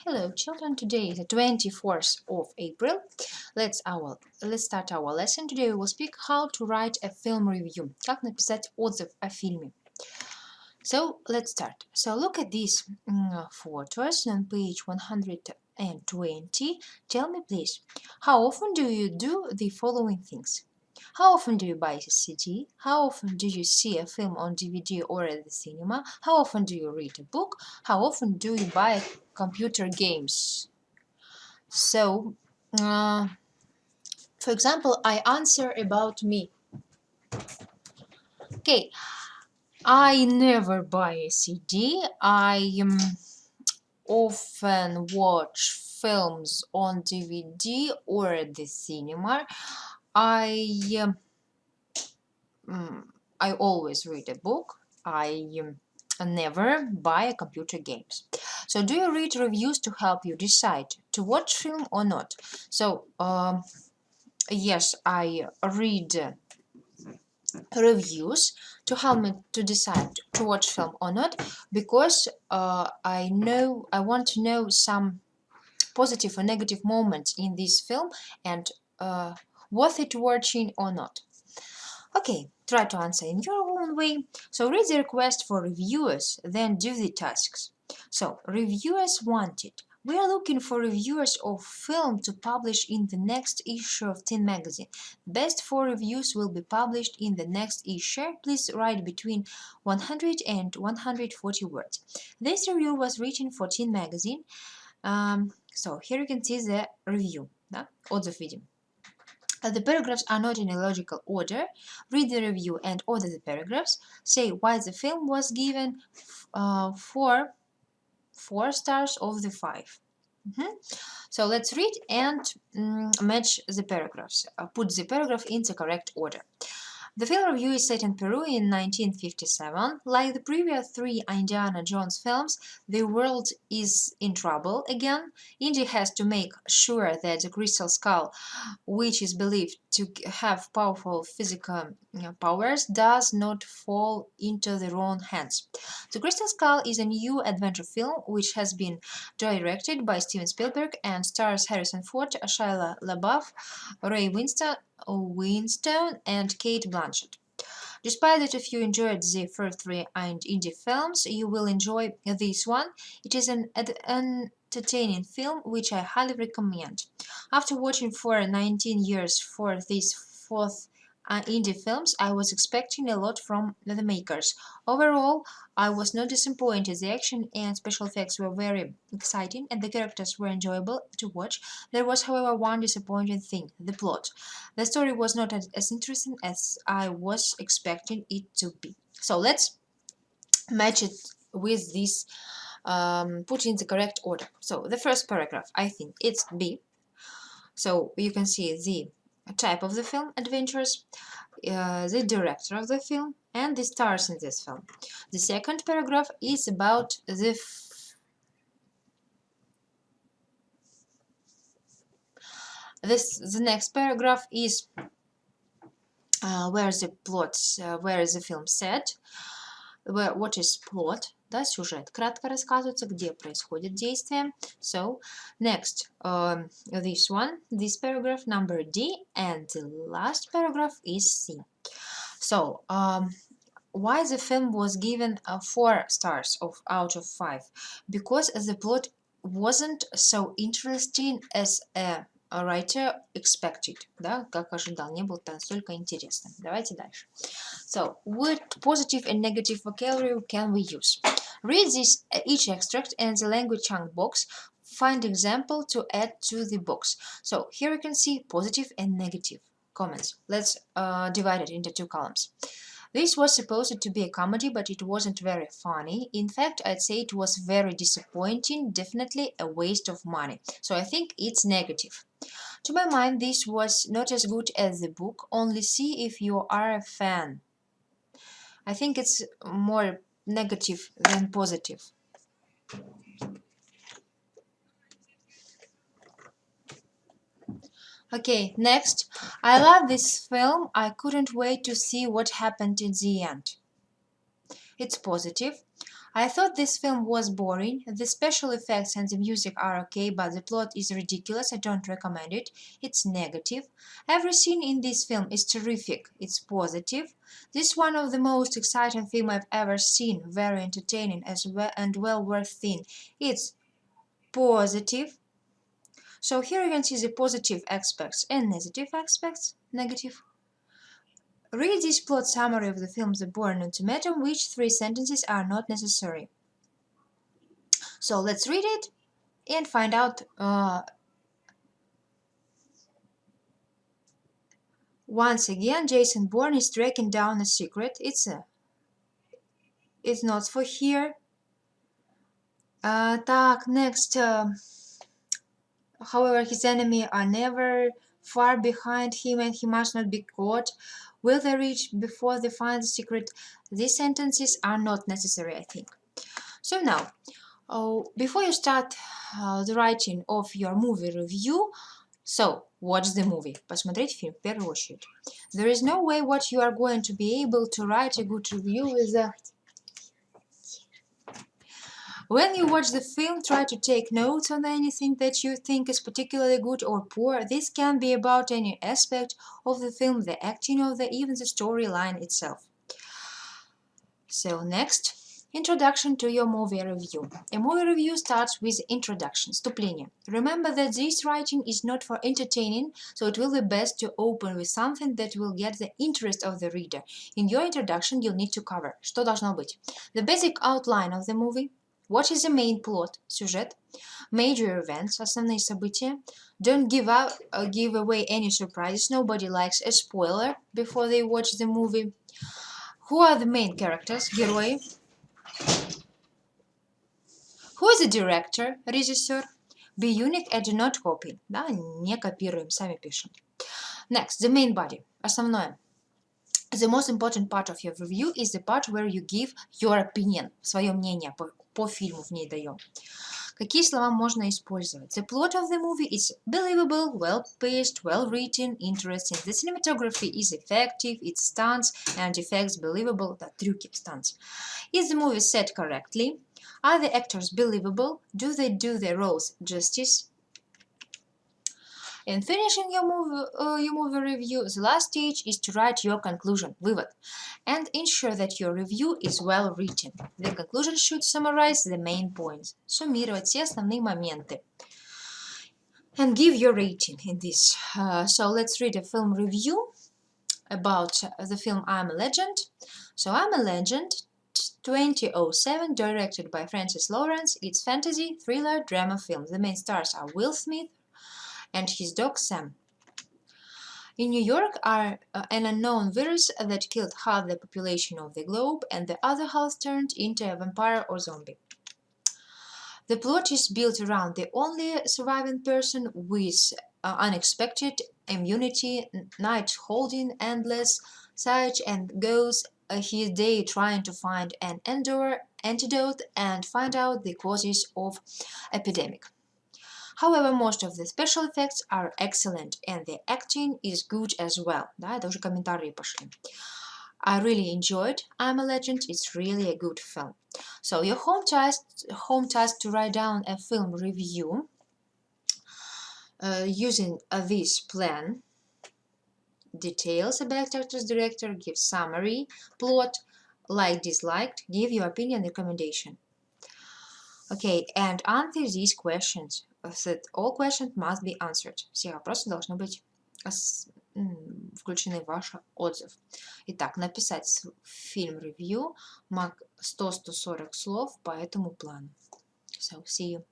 Hello children, today is the 24th of April. Let's start our lesson. Today we will speak how to write a film review. Как написать отзыв о фильме. So let's start. So look at these photos on page 120. Tell me please, how often do you do the following things? How often do you buy a CD? How often do you see a film on DVD or at the cinema? How often do you read a book? How often do you buy computer games? So, for example, I answer about me. Okay, I never buy a CD. I often watch films on DVD or at the cinema. I I always read a book. I never buy computer games. So do you read reviews to help you decide to watch film or not? So yes, I read reviews to help me to decide to watch film or not, because I want to know some positive or negative moments in this film and worth it watching or not. Okay, try to answer in your own way. So read the request for reviewers, then do the tasks. So reviewers wanted. We are looking for reviewers of film to publish in the next issue of Teen Magazine. Best 4 reviews will be published in the next issue. Please write between 100 and 140 words. This review was written for Teen Magazine. So here you can see the review. Да? Отзыв видим. The paragraphs are not in a logical order. Read the review and order the paragraphs. Say why the film was given 4 stars of the 5. So let's read and match the paragraphs. Put the paragraph in the correct order. The film review is set in Peru in 1957. Like the previous 3 Indiana Jones films, the world is in trouble again. Indy has to make sure that the Crystal Skull, which is believed to have powerful physical powers, does not fall into the wrong hands. The Crystal Skull is a new adventure film which has been directed by Steven Spielberg and stars Harrison Ford, Shia LaBeouf, Ray Winstone, and Kate Blanchett. Despite that, if you enjoyed the first 3 Indy films, you will enjoy this one. It is an entertaining film which I highly recommend. After watching for 19 years for these 4th indie films, I was expecting a lot from the makers. Overall, I was not disappointed. The action and special effects were very exciting and the characters were enjoyable to watch. There was, however, one disappointing thing: the plot. The story was not as interesting as I was expecting it to be. So let's match it with this, put in the correct order. So the first paragraph, I think it's B. So you can see the type of the film, adventures, the director of the film, and the stars in this film. The second paragraph is about the next paragraph is where the plot, where is the film set, what is plot, да, сюжет кратко рассказывается, где происходит действие. So next, this one, this paragraph number D, and the last paragraph is C. So why the film was given 4 stars out of 5? Because the plot wasn't so interesting as a writer expected, да, как ожидал, не было настолько интересным. Давайте дальше. So, what positive and negative vocabulary can we use? Read this each extract and the language chunk box. Find example to add to the box. So here you can see positive and negative comments. Let's divide it into 2 columns. This was supposed to be a comedy, but it wasn't very funny. In fact, I'd say it was very disappointing, definitely a waste of money. So I think it's negative. To my mind, this was not as good as the book. Only see if you are a fan. I think it's more negative than positive. Okay, next. I love this film. I couldn't wait to see what happened in the end. It's positive. I thought this film was boring. The special effects and the music are okay, but the plot is ridiculous. I don't recommend it. It's negative. Every scene in this film is terrific. It's positive. This is one of the most exciting films I've ever seen. Very entertaining as well and well worth seeing. It's positive. So here you can see the positive aspects and negative aspects. Negative. Read this plot summary of the film The Bourne Ultimatum, which 3 sentences are not necessary. So let's read it and find out. Once again, Jason Bourne is tracking down a secret. It's not for here. Так, next. However, his enemies are never far behind him and he must not be caught. Will they reach before they find the secret? These sentences are not necessary, I think. So now, before you start the writing of your movie review, so watch the movie. Посмотреть фильм в первую очередь. There is no way what you are going to be able to write a good review with a... When you watch the film, try to take notes on anything that you think is particularly good or poor. This can be about any aspect of the film, the acting of even the storyline itself. So next, introduction to your movie review. A movie review starts with introduction, вступление. Remember that this writing is not for entertaining, so it will be best to open with something that will get the interest of the reader. In your introduction, you'll need to cover. Что должно быть? The basic outline of the movie. What is the main plot, сюжет, major events, основные события. Don't give away any surprises. Nobody likes a spoiler before they watch the movie. Who are the main characters, герои? Who is the director, режиссер? Be unique and do not copy. Да, не копируем, сами пишем. Next, the main body, основное. The most important part of your review is the part where you give your opinion, свое мнение по фильму в ней даем. Какие слова можно использовать? The plot of the movie is believable, well-paced, well-written, interesting. The cinematography is effective, its stunts and effects believable. Да, трюки, stunts. Is the movie set correctly? Are the actors believable? Do they do their roles justice? In finishing your movie review, the last stage is to write your conclusion, вывод, and ensure that your review is well written. The conclusion should summarize the main points, суммировать все основные моменты, and give your rating in this. So let's read a film review about the film I'm a Legend. So I'm a Legend, 2007, directed by Francis Lawrence. It's fantasy, thriller, drama film. The main stars are Will Smith and his dog Sam. In New York are an unknown virus that killed half the population of the globe and the other half turned into a vampire or zombie. The plot is built around the only surviving person with unexpected immunity, night holding endless siege and goes his day trying to find an antidote and find out the causes of epidemic. However, most of the special effects are excellent and the acting is good as well. Да, это уже комментарии пошли. I really enjoyed I'm a Legend. It's really a good film. So your home task to write down a film review using this plan. Details about actors, director, give summary, plot, like, disliked, give your opinion, recommendation. Okay, and answer these questions. That all questions must be answered. Все вопросы должны быть включены в ваш отзыв. Итак, написать фильм-ревью 100-140 слов по этому плану. So, see you.